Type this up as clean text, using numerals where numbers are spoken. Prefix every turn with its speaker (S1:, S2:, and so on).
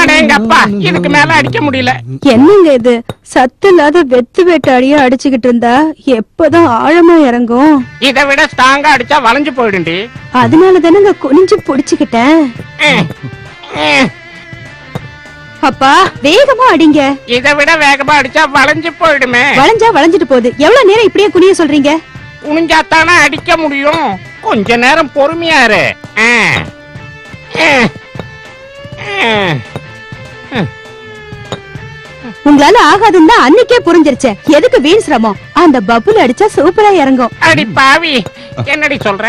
S1: அடேங்கப்பா, இதுக்கு மேல அடிக்க முடியல.
S2: என்னங்க இது, சத்து இல்லாத வெத்து வேட்டாடியா அடிச்சுக்கிட்டு இருந்தா எப்பதான் ஆழமா இறங்கும்?
S1: இதை விட ஸ்ட்ராங்கா அடிச்சா வளைஞ்சு போயிடுண்டி.
S2: அதனால தானங்க குனிஞ்சு புடிச்சுக்கிட்டேன். அப்பா வேகமா அடிங்க.
S1: இதை விட வேகமா அடிச்சா வளைஞ்சு போயிடுமே.
S2: வளைஞ்சா வளைஞ்சிட்டு போகுது. எவ்வளவு நேரம் இப்படியே குனிய சொல்றீங்க?
S1: குனிஞ்சாத்தானே அடிக்க முடியும். கொஞ்ச நேரம் பொறுமையா இரு.
S2: உங்களால ஆகாதுன்னு தான் அன்னைக்கே புரிஞ்சிருச்சு. எதுக்கு வீண் சிரமம்? அந்த பப்புல அடிச்சா சூப்பரா இறங்கும்.
S1: அடி பாவி, என்னடி சொல்ற?